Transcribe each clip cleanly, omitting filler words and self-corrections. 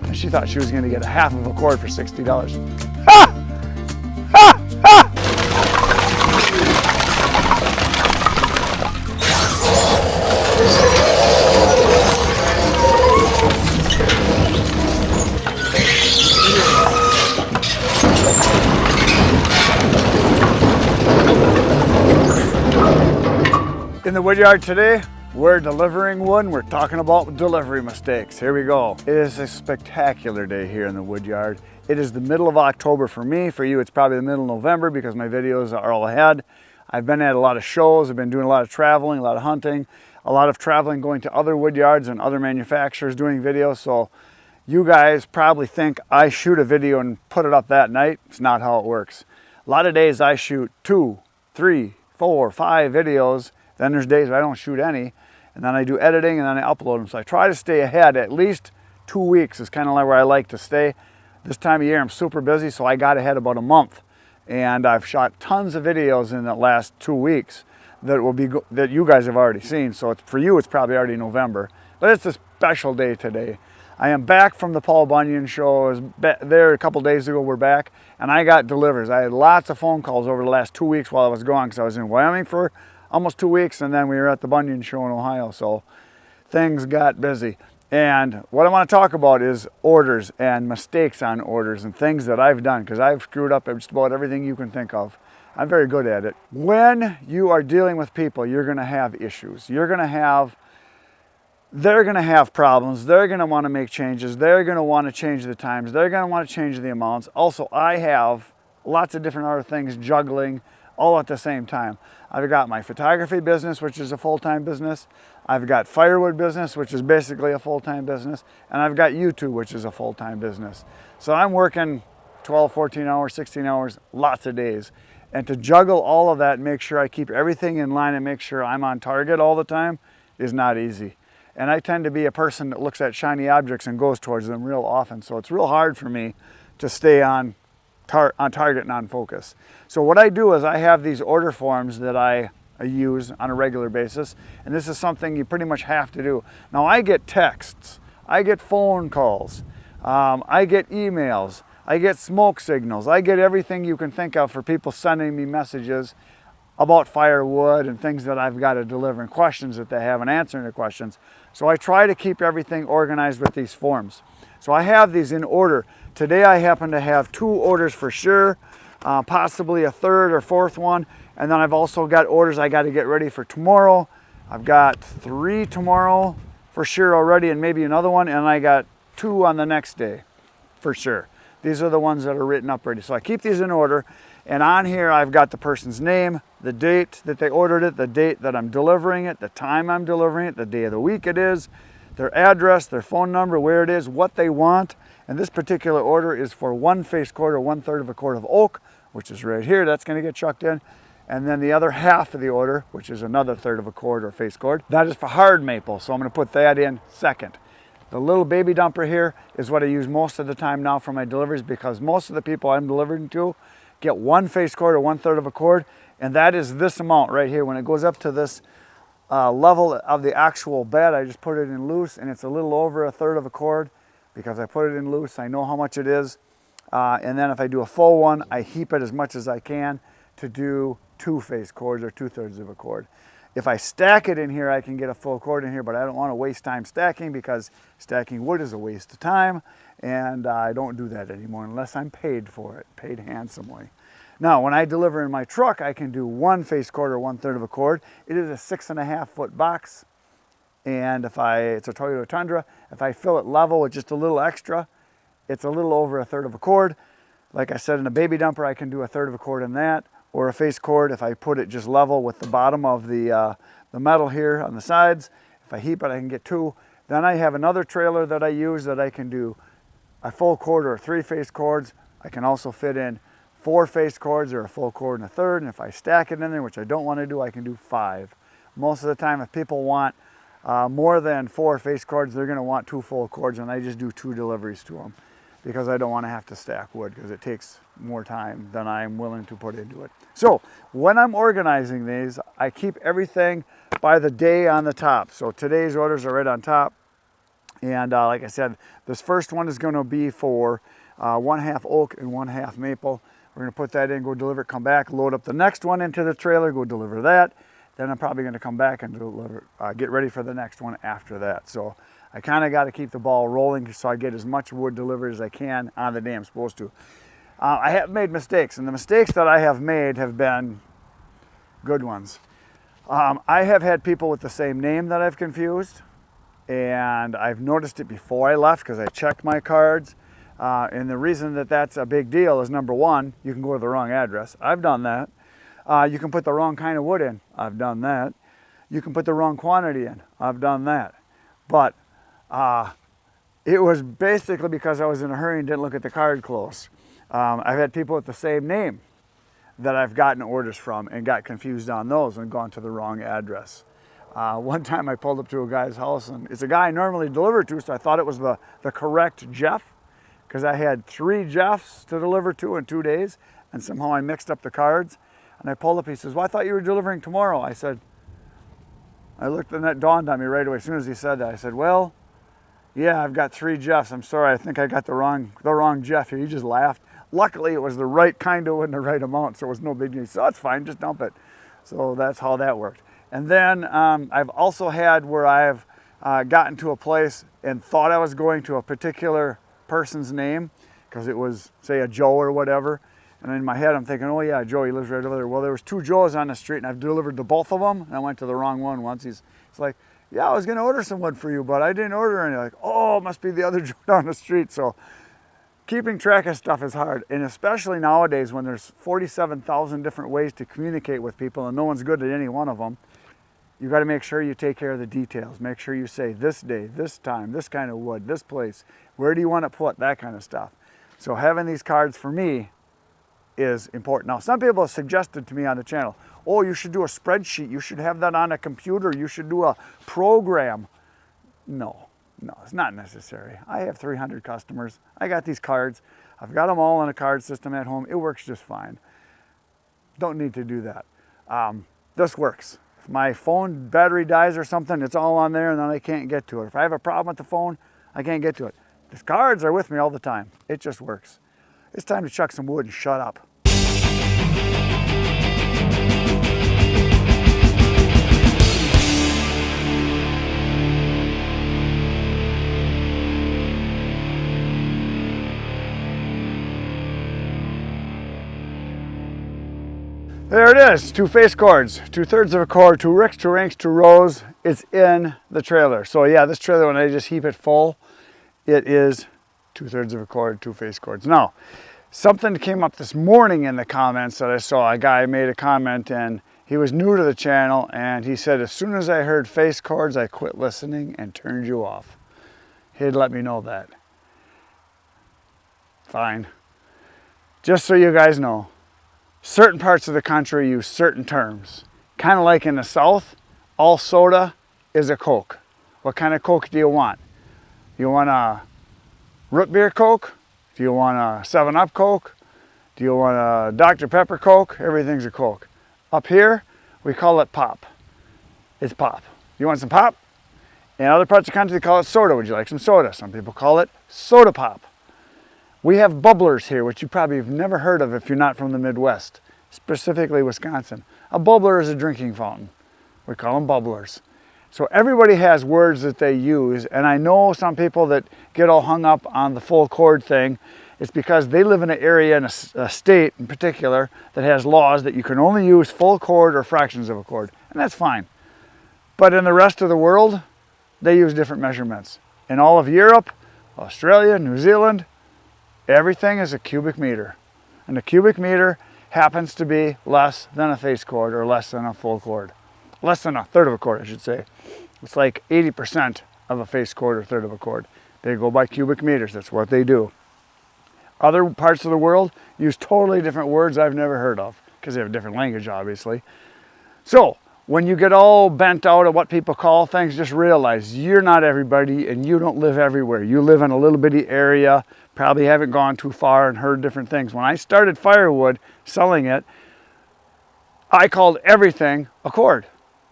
and she thought she was going to get a half of a cord for $60. Ha! Ha! Ha! In the woodyard today, we're delivering wood. We're talking about delivery mistakes. Here we go. It is a spectacular day here in the woodyard. It is the middle of October for me. For you, it's probably the middle of November because my videos are all ahead. I've been at a lot of shows. I've been doing a lot of traveling, a lot of hunting, a lot of traveling, going to other woodyards and other manufacturers doing videos. So you guys probably think I shoot a video and put it up that night. It's not how it works. A lot of days I shoot 2, 3, 4, 5 videos. Then there's days I don't shoot any, and then I do editing and then I upload them. So I try to stay ahead. At least 2 weeks is kind of like where I like to stay. This time of year I'm super busy, so I got ahead about a month. And I've shot tons of videos in the last 2 weeks that you guys have already seen. So for you, it's probably already November. But it's a special day today. I am back from the Paul Bunyan show. I was there a couple days ago. We're back, and I got deliveries. I had lots of phone calls over the last 2 weeks while I was gone because I was in Wyoming for almost 2 weeks, and then we were at the Bunyan show in Ohio, so things got busy. And what I want to talk about is orders and mistakes on orders and things that I've done, because I've screwed up just about everything you can think of. I'm very good at it. When you are dealing with people, you're going to have issues. They're going to have problems. They're going to want to make changes. They're going to want to change the times. They're going to want to change the amounts. Also, I have lots of different other things juggling all at the same time. I've got my photography business, which is a full-time business. I've got Firewood business, which is basically a full-time business. And I've got YouTube, which is a full-time business. So I'm working 12, 14 hours, 16 hours, lots of days. And to juggle all of that and make sure I keep everything in line and make sure I'm on target all the time is not easy. And I tend to be a person that looks at shiny objects and goes towards them real often. So it's real hard for me to stay on target and on focus. So what I do is I have these order forms that I use on a regular basis, and this is something you pretty much have to do. Now I get texts, I get phone calls, I get emails, I get smoke signals, I get everything you can think of for people sending me messages about firewood and things that I've got to deliver and questions that they have and answering the questions. So I try to keep everything organized with these forms. So I have these in order. Today I happen to have 2 orders for sure, possibly a 3rd or 4th one. And then I've also got orders I got to get ready for tomorrow. I've got 3 tomorrow for sure already, and maybe another one. And I got 2 on the next day for sure. These are the ones that are written up ready. So I keep these in order. And on here I've got the person's name, the date that they ordered it, the date that I'm delivering it, the time I'm delivering it, the day of the week it is, their address, their phone number, where it is, what they want. And this particular order is for 1 face cord or 1/3 of a cord of oak, which is right here. That's going to get chucked in. And then the other half of the order, which is another 1/3 of a cord or face cord, that is for hard maple. So I'm going to put that in second. The little baby dumper here is what I use most of the time now for my deliveries, because most of the people I'm delivering to get 1 face cord or 1/3 of a cord. And that is this amount right here. When it goes up to this level of the actual bed, I just put it in loose, and it's a little over 1/3 of a cord because I put it in loose. I know how much it is. And then if I do a full one, I heap it as much as I can to do 2 face cords or 2/3 of a cord. If I stack it in here, I can get a full cord in here, but I don't want to waste time stacking because stacking wood is a waste of time, and I don't do that anymore unless I'm paid for it, paid handsomely. Now, when I deliver in my truck, I can do 1 face cord or 1/3 of a cord. It is a 6.5 foot box, and it's a Toyota Tundra. If I fill it level with just a little extra, it's a little over 1/3 of a cord. Like I said, in a baby dumper, I can do 1/3 of a cord in that, or a face cord if I put it just level with the bottom of the metal here on the sides. If I heap it, I can get 2. Then I have another trailer that I use that I can do a full cord or 3 face cords. I can also fit in 4 face cords or a full cord and a 1/3. And if I stack it in there, which I don't want to do, I can do 5. Most of the time, if people want more than 4 face cords, they're going to want 2 full cords, and I just do 2 deliveries to them because I don't want to have to stack wood because it takes more time than I'm willing to put into it. So when I'm organizing these, I keep everything by the day on the top. So today's orders are right on top. And like I said, this first one is going to be for 1/2 oak and 1/2 maple. We're going to put that in, go deliver it, come back, load up the next one into the trailer, go deliver that. Then I'm probably going to come back and deliver, get ready for the next one after that. So I kind of got to keep the ball rolling so I get as much wood delivered as I can on the day I'm supposed to. I have made mistakes, and the mistakes that I have made have been good ones. I have had people with the same name that I've confused, and I've noticed it before I left because I checked my cards. And the reason that that's a big deal is, number one, you can go to the wrong address. I've done that. You can put the wrong kind of wood in. I've done that. You can put the wrong quantity in. I've done that. But it was basically because I was in a hurry and didn't look at the card close. I've had people with the same name that I've gotten orders from and got confused on those and gone to the wrong address. One time I pulled up to a guy's house, and it's a guy I normally deliver to, so I thought it was the correct Jeff, because I had 3 Jeffs to deliver to in 2 days, and somehow I mixed up the cards. And I pulled up, he says, well, I thought you were delivering tomorrow. I said, I looked, and that dawned on me right away. As soon as he said that, I said, well, yeah, I've got 3 Jeffs. I'm sorry, I think I got the wrong Jeff here. He just laughed. Luckily, it was the right kind of wood and the right amount, so it was no big deal. So that's fine, just dump it. So that's how that worked. And then I've also had where I've gotten to a place and thought I was going to a particular person's name because it was, say, a Joe or whatever. And in my head, I'm thinking, oh yeah, Joe, he lives right over there. Well, there was 2 Joes on the street, and I've delivered to both of them, and I went to the wrong one once. He's like, yeah, I was going to order some wood for you, but I didn't order any. Like, oh, it must be the other Joe down the street. So keeping track of stuff is hard, and especially nowadays when there's 47,000 different ways to communicate with people, and no one's good at any one of them. You got to make sure you take care of the details. Make sure you say this day, this time, this kind of wood, this place. Where do you want to put that kind of stuff? So having these cards for me is important. Now, some people have suggested to me on the channel, oh, you should do a spreadsheet. You should have that on a computer. You should do a program. No, it's not necessary. I have 300 customers. I got these cards. I've got them all in a card system at home. It works just fine. Don't need to do that. This works. If my phone battery dies or something, it's all on there, and then I can't get to it. If I have a problem with the phone, I can't get to it. These cards are with me all the time. It just works. It's time to chuck some wood and shut up. There it is, 2 face cords, 2/3 of a cord, 2 ricks, 2 ranks, 2 rows. It's in the trailer. So yeah, this trailer, when I just heap it full, it is 2/3 of a cord, 2 face cords. Now, something came up this morning in the comments that I saw. A guy made a comment, and he was new to the channel, and he said, as soon as I heard face cords, I quit listening and turned you off. He'd let me know that. Fine. Just so you guys know, certain parts of the country use certain terms. Kind of like in the South, all soda is a Coke. What kind of Coke do you want? You want a root beer Coke? Do you want a 7-Up Coke? Do you want a Dr. Pepper Coke? Everything's a Coke. Up here, we call it pop. It's pop. You want some pop? In other parts of the country, they call it soda. Would you like some soda? Some people call it soda pop. We have bubblers here, which you probably have never heard of if you're not from the Midwest, specifically Wisconsin. A bubbler is a drinking fountain. We call them bubblers. So everybody has words that they use, and I know some people that get all hung up on the full cord thing. It's because they live in an area, in a state in particular, that has laws that you can only use full cord or fractions of a cord, and that's fine. But in the rest of the world, they use different measurements. In all of Europe, Australia, New Zealand, everything is a cubic meter. And a cubic meter happens to be less than a face cord or less than a full cord. Less than 1/3 of a cord, I should say. It's like 80% of a face cord or 1/3 of a cord. They go by cubic meters. That's what they do. Other parts of the world use totally different words I've never heard of because they have a different language, obviously. So when you get all bent out of what people call things, just realize you're not everybody and you don't live everywhere. You live in a little bitty area, probably haven't gone too far and heard different things. When I started Firewood, selling it, I called everything a cord,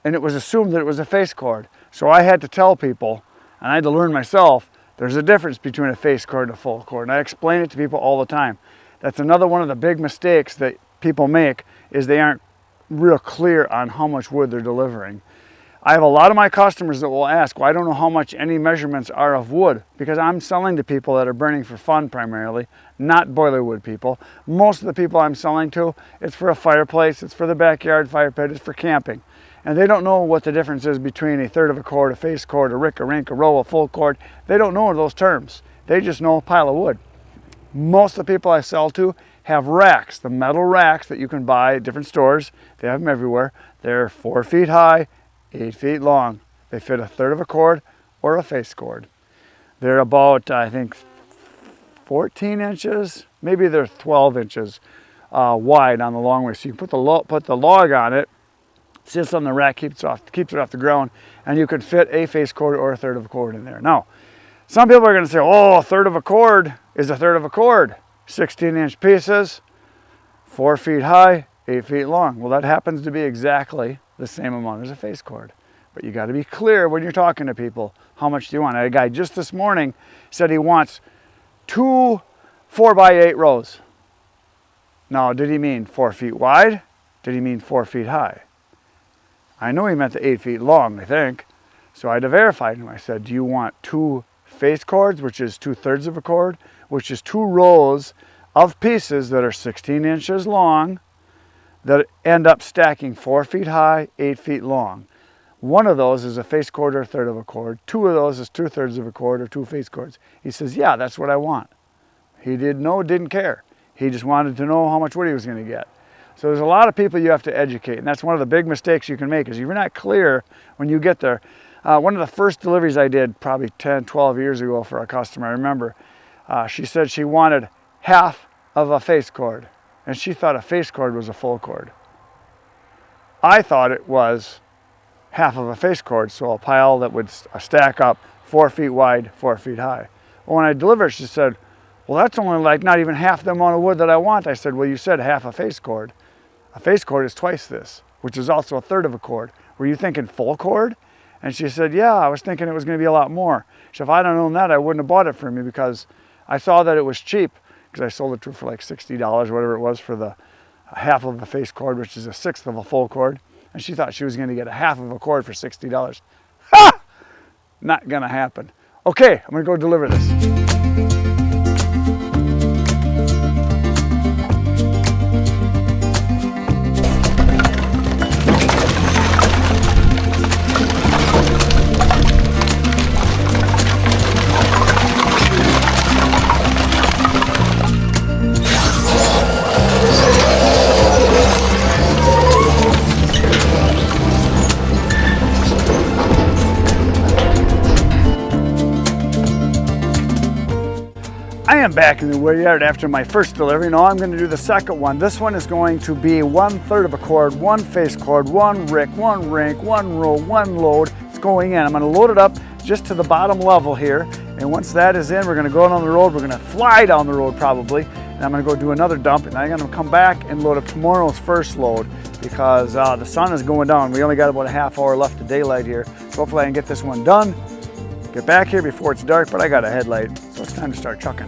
and it was assumed that it was a face cord. So I had to tell people, And I had to learn myself, there's a difference between a face cord and a full cord. And I explain it to people all the time. That's another one of the big mistakes that people make, is they aren't real clear on how much wood they're delivering. I have a lot of my customers that will ask, well, I don't know how much any measurements are of wood, because I'm selling to people that are burning for fun primarily, not boiler wood people. Most of the people I'm selling to, it's for a fireplace, it's for the backyard fire pit, it's for camping. And they don't know what the difference is between a third of a cord, a face cord, a rick, a rink, a row, a full cord. They don't know those terms. They just know a pile of wood. Most of the people I sell to have racks, the metal racks that you can buy at different stores. They have them everywhere. They're 4 feet high, 8 feet long. They fit a third of a cord or a face cord. They're about, I think, 14 inches, maybe they're 12 inches wide on the long way. So you put the log on it, sits on the rack, keeps it off the ground, and you could fit a face cord or a third of a cord in there. Now, some people are going to say, oh, a third of a cord is a third of a cord. 16-inch pieces, 4 feet high, 8 feet long. Well, that happens to be exactly the same amount as a face cord. But you got to be clear when you're talking to people. How much do you want? I had a guy just this morning said he wants 2 4x8 rows. Now, did he mean 4 feet wide? Did he mean 4 feet high? I know he meant the 8 feet long, I think. So I had to verify him. I said, do you want 2 face cords, which is 2/3 of a cord, which is 2 rows of pieces that are 16 inches long that end up stacking 4 feet high, 8 feet long. One of those is a face cord or a third of a cord. 2 of those is 2/3 of a cord or 2 face cords. He says, yeah, that's what I want. He didn't care. He just wanted to know how much wood he was going to get. So there's a lot of people you have to educate, and that's one of the big mistakes you can make, is if you're not clear when you get there. One of the first deliveries I did probably 10, 12 years ago for a customer, I remember, she said she wanted half of a face cord, and she thought a face cord was a full cord. I thought it was half of a face cord, so a pile that would stack up 4 feet wide, 4 feet high. Well, when I delivered, she said, well, that's only like not even half the amount of wood that I want. I said, well, you said half a face cord. A face cord is twice this, which is also a third of a cord. Were you thinking full cord? And she said, yeah, I was thinking it was going to be a lot more. She said, if I'd have known that, I wouldn't have bought it from you, because I saw that it was cheap, because I sold it to her for like $60, whatever it was, for the half of a face cord, which is a 1/6 of a full cord. And she thought she was going to get a half of a cord for $60. Ha! Not going to happen. Okay, I'm going to go deliver this. I am back in the wood yard after my first delivery. Now I'm going to do the second one. This one is going to be 1/3 of a cord, 1 face cord, 1 rick, 1 rink, 1 row, 1 load. It's going in. I'm going to load it up just to the bottom level here. And once that is in, we're going to go down the road. We're going to fly down the road probably. And I'm going to go do another dump. And I'm going to come back and load up tomorrow's first load, because the sun is going down. We only got about a half hour left of daylight here. So hopefully I can get this one done. Get back here before it's dark, but I got a headlight, so it's time to start chucking.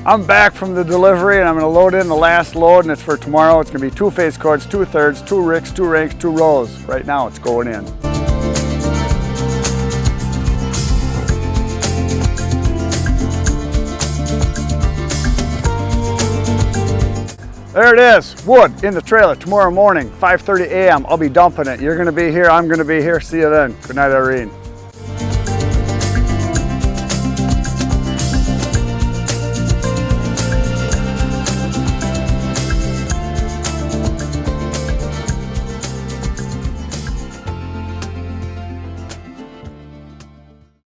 I'm back from the delivery, and I'm going to load in the last load, and it's for tomorrow. It's going to be 2 face cords, 2/3, 2 ricks, 2 rinks, 2 rows. Right now it's going in. There it is, wood in the trailer tomorrow morning, 5:30 a.m. I'll be dumping it. You're going to be here, I'm going to be here. See you then. Good night, Irene.